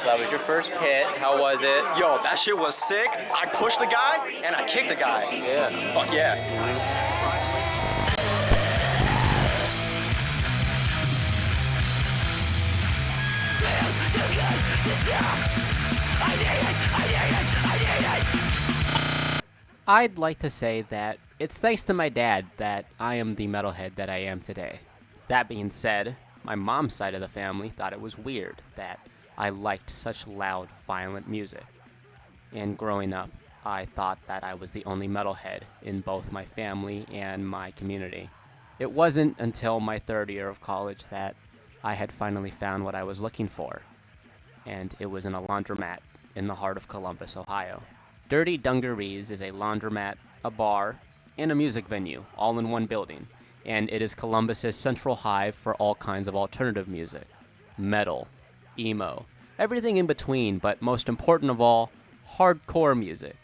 So that was your first pit. How was it? Yo, that shit was sick. I pushed a guy and I kicked a guy. Yeah. Fuck yeah. I'd like to say that it's thanks to my dad that I am the metalhead that I am today. That being said, my mom's side of the family thought it was weird that I liked such loud, violent music. And growing up, I thought that I was the only metalhead in both my family and my community. It wasn't until my third year of college that I had finally found what I was looking for. And it was in a laundromat in the heart of Columbus, Ohio. Dirty Dungarees is a laundromat, a bar, and a music venue, all in one building. And it is Columbus's central hive for all kinds of alternative music. Metal, emo, everything in between, but most important of all, hardcore music.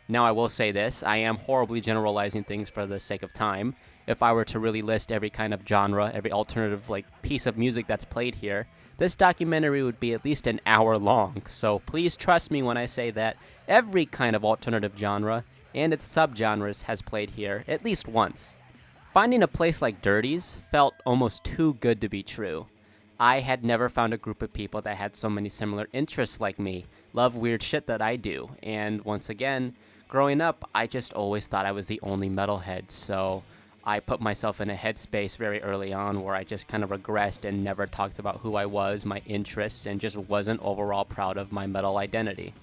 Now I will say this, I am horribly generalizing things for the sake of time. If I were to really list every kind of genre, every alternative piece of music that's played here, this documentary would be at least an hour long. So please trust me when I say that every kind of alternative genre and its subgenres has played here at least once. Finding a place like Dirty's felt almost too good to be true. I had never found a group of people that had so many similar interests like me, love weird shit that I do, and once again, growing up, I just always thought I was the only metalhead, so I put myself in a headspace very early on where I just kind of regressed and never talked about who I was, my interests, and just wasn't overall proud of my metal identity.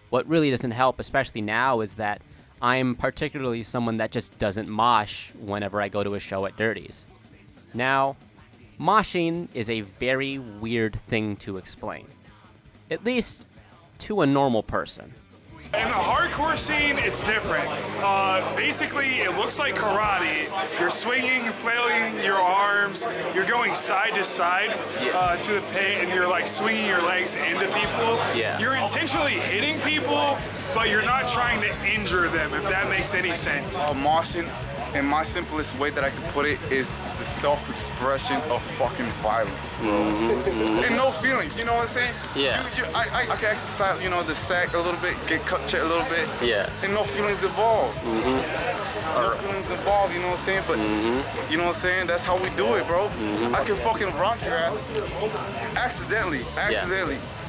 What really doesn't help, especially now, is that I'm particularly someone that just doesn't mosh whenever I go to a show at Dirty's. Now, moshing is a very weird thing to explain. At least to a normal person. In the hardcore scene, it's different. Basically, it looks like karate. You're swinging, flailing your arms, you're going side to side to the pit, and you're swinging your legs into people. Yeah. You're intentionally hitting people, but you're not trying to injure them, if that makes any sense. Moshing, in my simplest way that I can put it, is the self-expression of fucking violence, bro. And no feelings, you know what I'm saying? Yeah. I can exercise, the sack a little bit, get cut check a little bit. Yeah. And no feelings involved. No feelings involved, you know what I'm saying? But, you know what I'm saying? That's how we do it, bro. I can fucking rock your ass accidentally.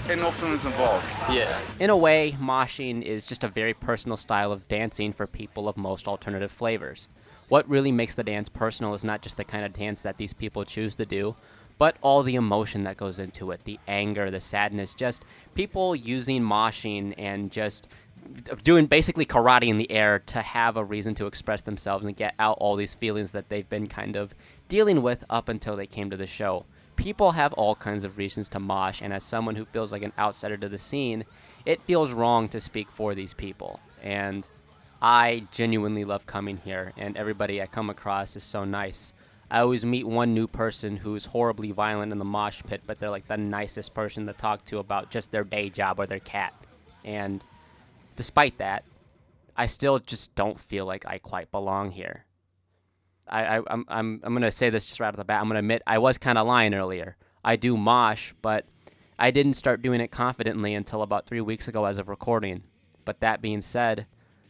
And no feelings involved. Yeah. In a way, moshing is just a very personal style of dancing for people of most alternative flavors. What really makes the dance personal is not just the kind of dance that these people choose to do, but all the emotion that goes into it, the anger, the sadness, just people using moshing and just doing basically karate in the air to have a reason to express themselves and get out all these feelings that they've been kind of dealing with up until they came to the show. People have all kinds of reasons to mosh, and as someone who feels like an outsider to the scene, it feels wrong to speak for these people. And I genuinely love coming here, and everybody I come across is so nice. I always meet one new person who's horribly violent in the mosh pit, but they're the nicest person to talk to about just their day job or their cat. And despite that, I still just don't feel like I quite belong here. I'm gonna say this just right off the bat. I'm gonna admit I was kind of lying earlier. I do mosh, but I didn't start doing it confidently until about 3 weeks ago as of recording. But that being said,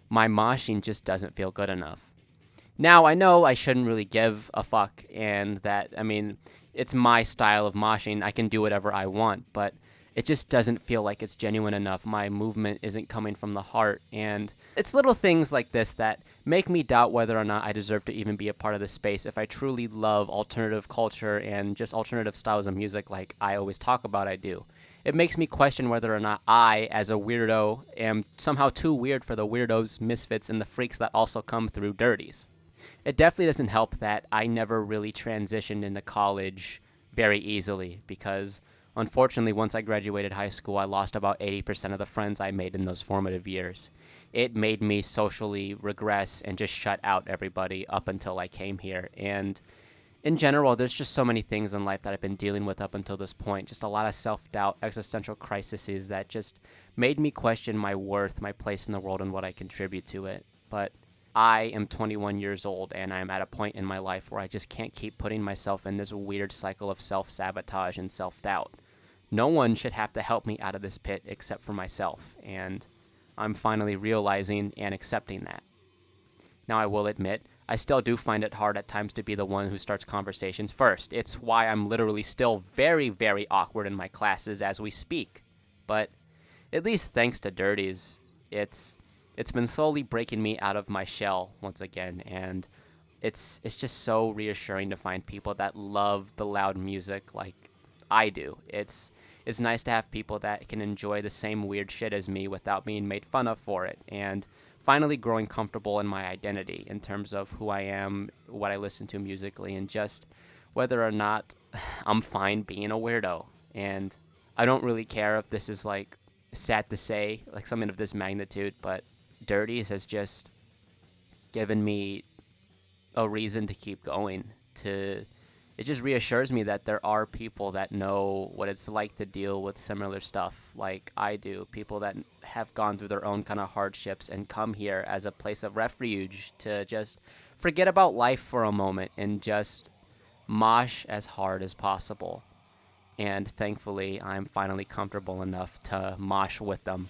my moshing just doesn't feel good enough. Now, I know I shouldn't really give a fuck, and that, it's my style of moshing. I can do whatever I want, but it just doesn't feel like it's genuine enough. My movement isn't coming from the heart, and it's little things like this that make me doubt whether or not I deserve to even be a part of this space if I truly love alternative culture and just alternative styles of music like I always talk about I do. It makes me question whether or not I, as a weirdo, am somehow too weird for the weirdos, misfits, and the freaks that also come through Dirties. It definitely doesn't help that I never really transitioned into college very easily because, unfortunately, once I graduated high school, I lost about 80% of the friends I made in those formative years. It made me socially regress and just shut out everybody up until I came here. And in general, there's just so many things in life that I've been dealing with up until this point. Just a lot of self-doubt, existential crises that just made me question my worth, my place in the world, and what I contribute to it. But I am 21 years old, and I'm at a point in my life where I just can't keep putting myself in this weird cycle of self-sabotage and self-doubt. no one should have to help me out of this pit except for myself, and I'm finally realizing and accepting that. Now, I will admit, I still do find it hard at times to be the one who starts conversations first. It's why I'm literally still very, very awkward in my classes as we speak. But at least thanks to Dirties, it's been slowly breaking me out of my shell once again, and it's just so reassuring to find people that love the loud music like I do. It's nice to have people that can enjoy the same weird shit as me without being made fun of for it, and finally growing comfortable in my identity in terms of who I am, what I listen to musically, and just whether or not I'm fine being a weirdo. And I don't really care if this is, like, sad to say, like something of this magnitude, but Dirties has just given me a reason to keep going. It just reassures me that there are people that know what it's like to deal with similar stuff like I do. People that have gone through their own kind of hardships and come here as a place of refuge to just forget about life for a moment and just mosh as hard as possible. And thankfully, I'm finally comfortable enough to mosh with them.